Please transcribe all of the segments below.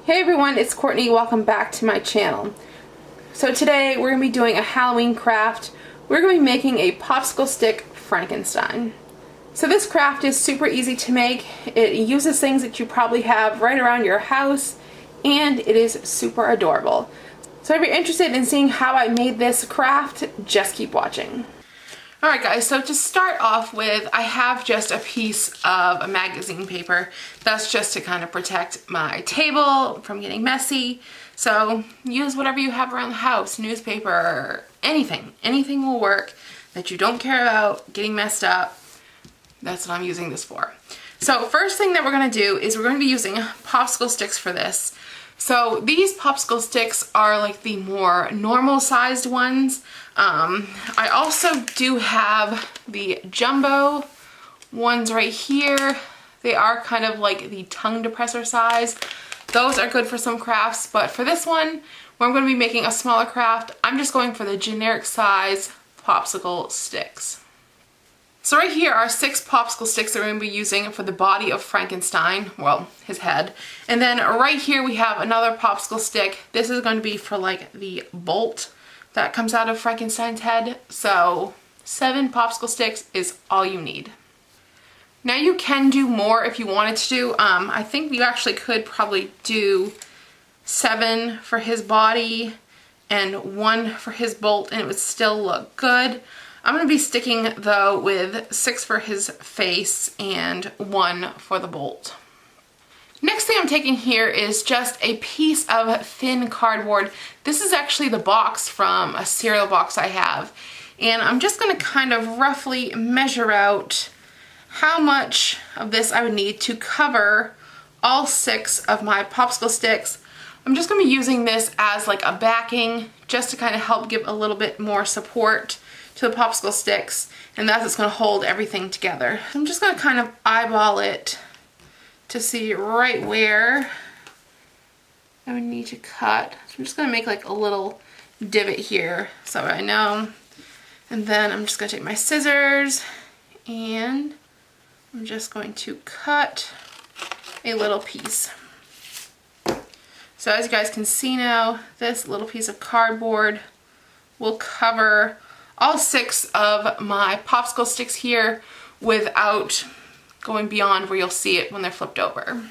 Hey everyone, it's Courtney. Welcome back to my channel. So today we're going to be doing a Halloween craft. We're going to be making a popsicle stick Frankenstein. So this craft is super easy to make. It uses things that you probably have right around your house, and it is super adorable. So if you're interested in seeing how I made this craft, just keep watching. Alright guys, so to start off with, I have just a piece of a magazine paper. That's just to kind of protect my table from getting messy. So use whatever you have around the house, newspaper, anything. Anything will work that you don't care about getting messed up. That's what I'm using this for. So first thing that we're going to do is we're going to be using popsicle sticks for this. So these popsicle sticks are like the more normal sized ones. I also do have the jumbo ones right here. They are kind of like the tongue depressor size. Those are good for some crafts, but for this one, where I'm going to be making a smaller craft, I'm just going for the generic size popsicle sticks. So right here are 6 popsicle sticks that we're going to be using for the body of Frankenstein, well, his head. And then right here we have another popsicle stick. This is going to be for like the bolt that comes out of Frankenstein's head. So 7 popsicle sticks is all you need. Now you can do more if you wanted to do. I think you actually could probably do 7 for his body and 1 for his bolt, and it would still look good. I'm going to be sticking though with 6 for his face and 1 for the bolt. Next thing I'm taking here is just a piece of thin cardboard. This is actually the box from a cereal box I have. And I'm just going to kind of roughly measure out how much of this I would need to cover all 6 of my popsicle sticks. I'm just going to be using this as like a backing just to kind of help give a little bit more support to the popsicle sticks, and that's what's going to hold everything together. I'm just going to kind of eyeball it to see right where I would need to cut. So I'm just going to make like a little divot here so I know. And then I'm just going to take my scissors and I'm just going to cut a little piece. So as you guys can see now, this little piece of cardboard will cover all 6 of my popsicle sticks here without going beyond where you'll see it when they're flipped over.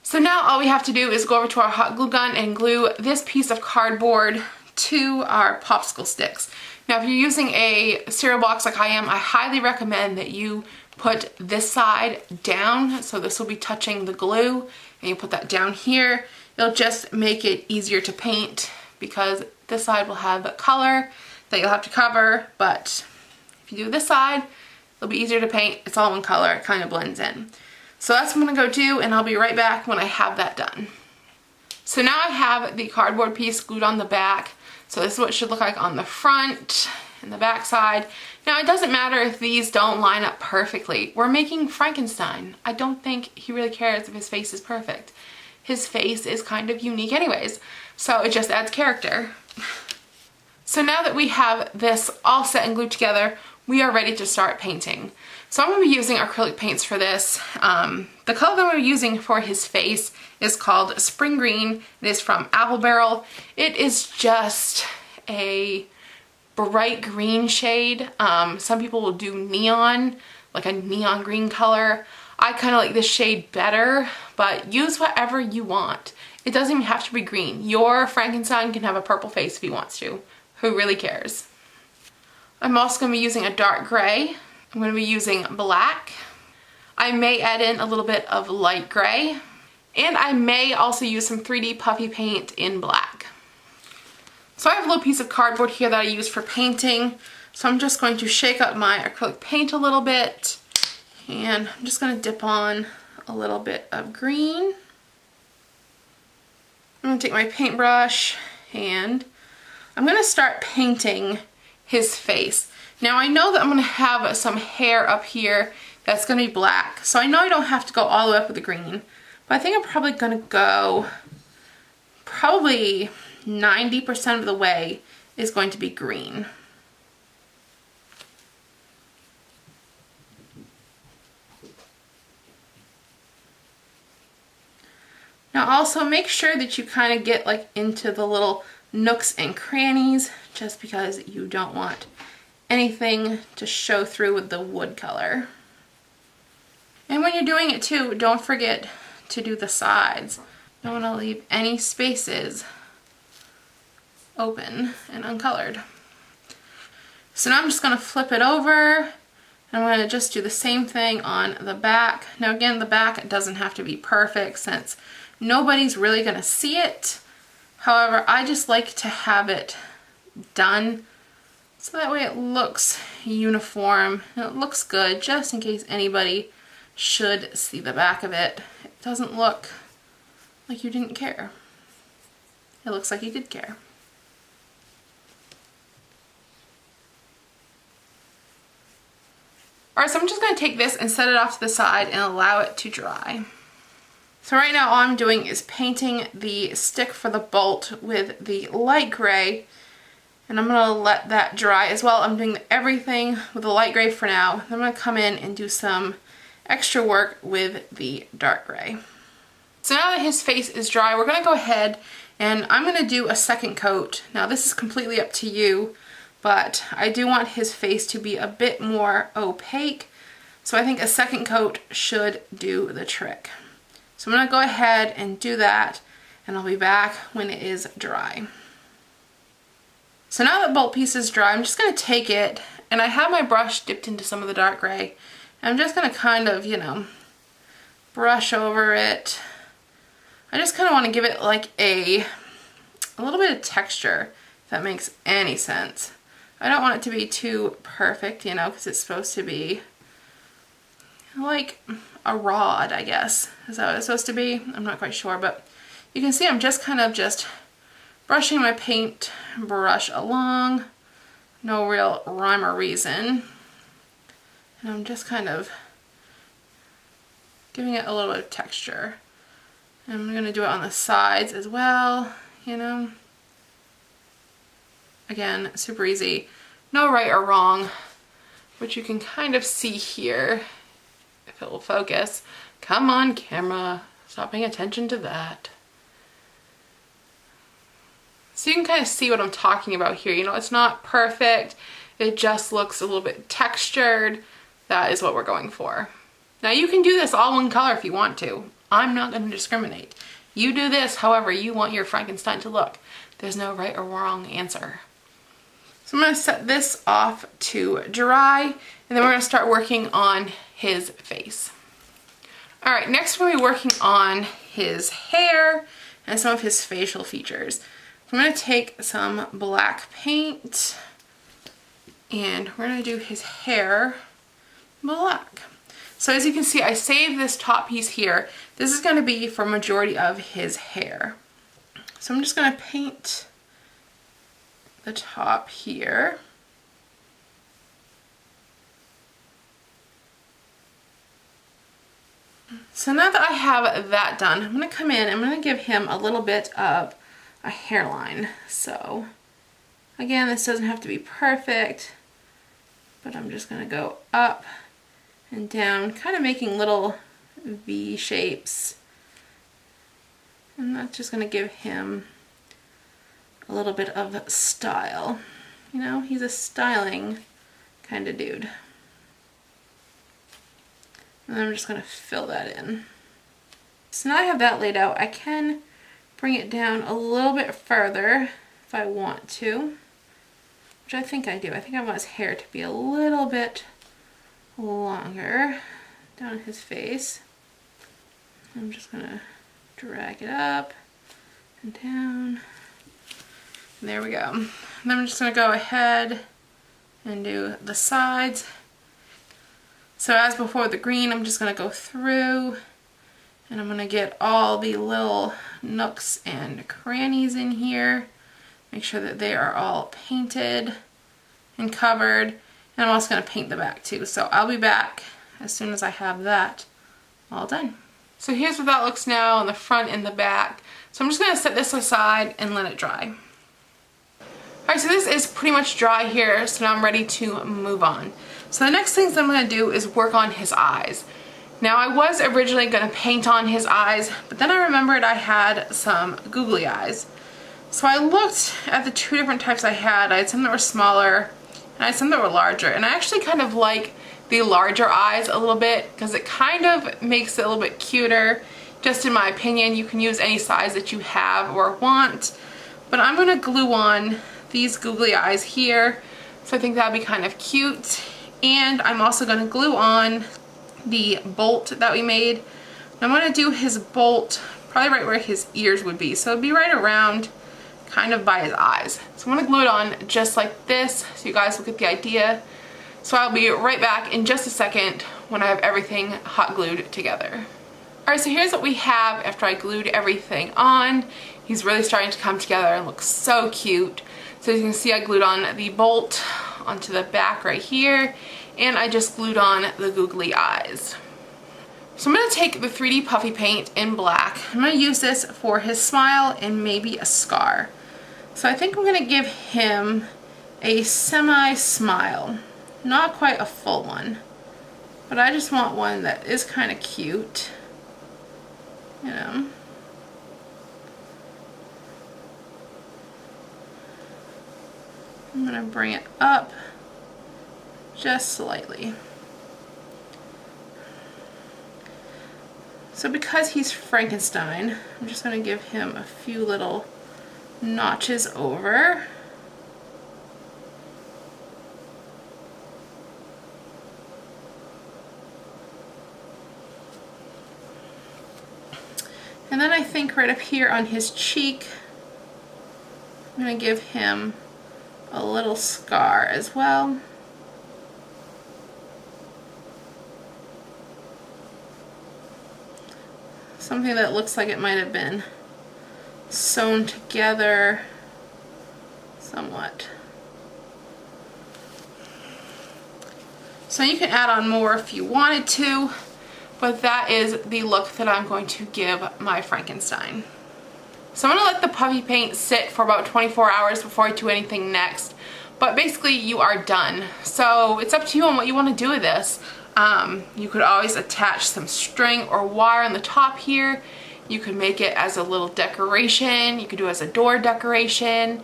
So now all we have to do is go over to our hot glue gun and glue this piece of cardboard to our popsicle sticks. Now if you're using a cereal box like I am, I highly recommend that you put this side down, so this will be touching the glue, and you put that down here. It'll just make it easier to paint because this side will have color that you'll have to cover, but if you do this side, it'll be easier to paint. It's all one color, it kind of blends in. So that's what I'm gonna go do, and I'll be right back when I have that done. So now I have the cardboard piece glued on the back. So this is what it should look like on the front and the back side. Now it doesn't matter if these don't line up perfectly. We're making Frankenstein. I don't think he really cares if his face is perfect. His face is kind of unique anyways, so it just adds character. So now that we have this all set and glued together, we are ready to start painting. So I'm going to be using acrylic paints for this. The color that we're using for his face is called Spring Green. It is from Apple Barrel. It is just a bright green shade. Some people will do neon, like a neon green color. I kind of like this shade better, but use whatever you want. It doesn't even have to be green. Your Frankenstein can have a purple face if he wants to. Who really cares? I'm also going to be using a dark gray. I'm going to be using black. I may add in a little bit of light gray. And I may also use some 3D puffy paint in black. So I have a little piece of cardboard here that I use for painting. So I'm just going to shake up my acrylic paint a little bit. And I'm just going to dip on a little bit of green. I'm going to take my paintbrush and I'm going to start painting his face. Now I know that I'm going to have some hair up here that's going to be black. So I know I don't have to go all the way up with the green. But I think I'm probably going to go, probably 90% of the way is going to be green. Now also make sure that you kind of get like into the little nooks and crannies, just because you don't want anything to show through with the wood color. And when you're doing it too, don't forget to do the sides. You don't want to leave any spaces open and uncolored. So now I'm just going to flip it over, and I'm going to just do the same thing on the back. Now again, the back doesn't have to be perfect since nobody's really going to see it. However, I just like to have it done so that way it looks uniform and it looks good, just in case anybody should see the back of it. It doesn't look like you didn't care. It looks like you did care. Alright, so I'm just going to take this and set it off to the side and allow it to dry. So right now all I'm doing is painting the stick for the bolt with the light gray, and I'm going to let that dry as well. I'm doing everything with the light gray for now. Then I'm going to come in and do some extra work with the dark gray. So now that his face is dry, we're going to go ahead and I'm going to do a second coat. Now this is completely up to you, but I do want his face to be a bit more opaque, so I think a second coat should do the trick. So I'm going to go ahead and do that, and I'll be back when it is dry. So now that bolt piece is dry, I'm just going to take it, and I have my brush dipped into some of the dark gray. And I'm just going to kind of, you know, brush over it. I just kind of want to give it like a little bit of texture, if that makes any sense. I don't want it to be too perfect, you know, because it's supposed to be like a rod, I guess. Is that what it's supposed to be? I'm not quite sure, but you can see I'm just kind of just brushing my paint brush along. No real rhyme or reason. And I'm just kind of giving it a little bit of texture. And I'm going to do it on the sides as well, you know. Again, super easy. No right or wrong, which you can kind of see here. If it will focus. Come on, camera. Stop paying attention to that. So you can kind of see what I'm talking about here. You know, it's not perfect. It just looks a little bit textured. That is what we're going for. Now you can do this all one color if you want to. I'm not going to discriminate. You do this however you want your Frankenstein to look. There's no right or wrong answer. So I'm going to set this off to dry, and then we're going to start working on his face. Alright, next we're going to be working on his hair and some of his facial features. I'm going to take some black paint, and we're going to do his hair black. So as you can see, I saved this top piece here. This is going to be for majority of his hair. So I'm just going to paint the top here. So now that I have that done, I'm going to come in, I'm going to give him a little bit of a hairline. So again, this doesn't have to be perfect, but I'm just going to go up and down, kind of making little V shapes. And that's just going to give him a little bit of style. You know, he's a styling kind of dude. And I'm just going to fill that in. So now I have that laid out, I can bring it down a little bit further if I want to, which I think I do. I think I want his hair to be a little bit longer down his face. I'm just going to drag it up and down. And there we go. And then I'm just going to go ahead and do the sides. So as before with the green, I'm just going to go through and I'm going to get all the little nooks and crannies in here. Make sure that they are all painted and covered. And I'm also going to paint the back too. So I'll be back as soon as I have that all done. So here's what that looks now on the front and the back. So I'm just going to set this aside and let it dry. Alright, so this is pretty much dry here, so now I'm ready to move on. So the next things I'm going to do is work on his eyes. Now I was originally going to paint on his eyes, but then I remembered I had some googly eyes. So I looked at the two different types I had. I had some that were smaller and I had some that were larger. And I actually kind of like the larger eyes a little bit because it kind of makes it a little bit cuter. Just in my opinion, you can use any size that you have or want. But I'm going to glue on these googly eyes here. So I think that'll be kind of cute. And I'm also going to glue on the bolt that we made. I'm going to do his bolt probably right where his ears would be. So it'd be right around kind of by his eyes. So I'm going to glue it on just like this so you guys will get the idea. So I'll be right back in just a second when I have everything hot glued together. Alright, so here's what we have after I glued everything on. He's really starting to come together and look so cute. So as you can see, I glued on the bolt onto the back right here, and I just glued on the googly eyes. So I'm going to take the 3D Puffy paint in black. I'm going to use this for his smile and maybe a scar. So I think I'm going to give him a semi-smile. Not quite a full one, but I just want one that is kind of cute, you know. I'm going to bring it up just slightly. So because he's Frankenstein, I'm just going to give him a few little notches over. And then I think right up here on his cheek, I'm going to give him a little scar as well. Something that looks like it might have been sewn together somewhat. So you can add on more if you wanted to, but that is the look that I'm going to give my Frankenstein. So I'm going to let the puffy paint sit for about 24 hours before I do anything next. But basically you are done. So it's up to you on what you want to do with this. You could always attach some string or wire on the top here. You could make it as a little decoration. You could do it as a door decoration.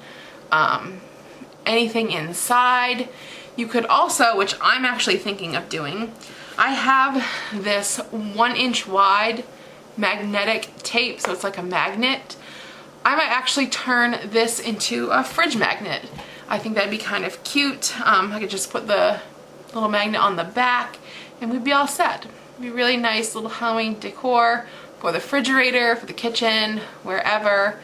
Anything inside. You could also, which I'm actually thinking of doing, I have this 1-inch wide magnetic tape, so it's like a magnet. I might actually turn this into a fridge magnet. I think that'd be kind of cute. I could just put the little magnet on the back and we'd be all set. It'd be really nice little Halloween decor for the refrigerator, for the kitchen, wherever.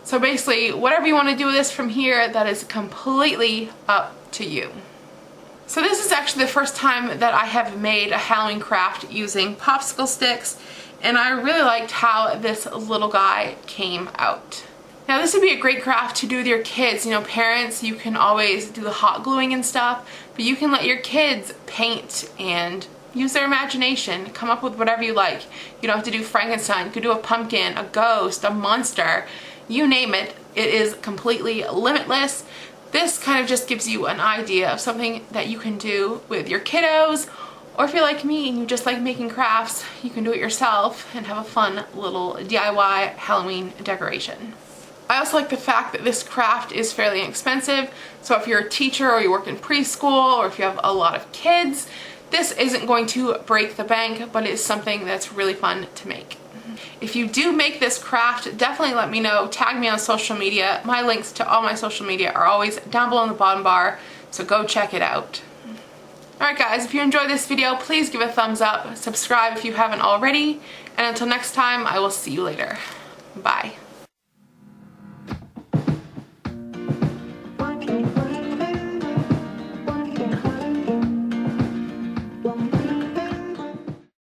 So basically, whatever you want to do with this from here, that is completely up to you. So this is actually the first time that I have made a Halloween craft using popsicle sticks, and I really liked how this little guy came out. Now this would be a great craft to do with your kids. You know, parents, you can always do the hot gluing and stuff, but you can let your kids paint and use their imagination, come up with whatever you like. You don't have to do Frankenstein, you could do a pumpkin, a ghost, a monster, you name it. It is completely limitless. This kind of just gives you an idea of something that you can do with your kiddos, or if you're like me and you just like making crafts, you can do it yourself and have a fun little DIY Halloween decoration. I also like the fact that this craft is fairly inexpensive, so if you're a teacher or you work in preschool or if you have a lot of kids, this isn't going to break the bank, but it's something that's really fun to make. If you do make this craft, definitely let me know. Tag me on social media. My links to all my social media are always down below in the bottom bar, so go check it out. Alright guys, if you enjoyed this video, please give a thumbs up, subscribe if you haven't already, and until next time, I will see you later. Bye.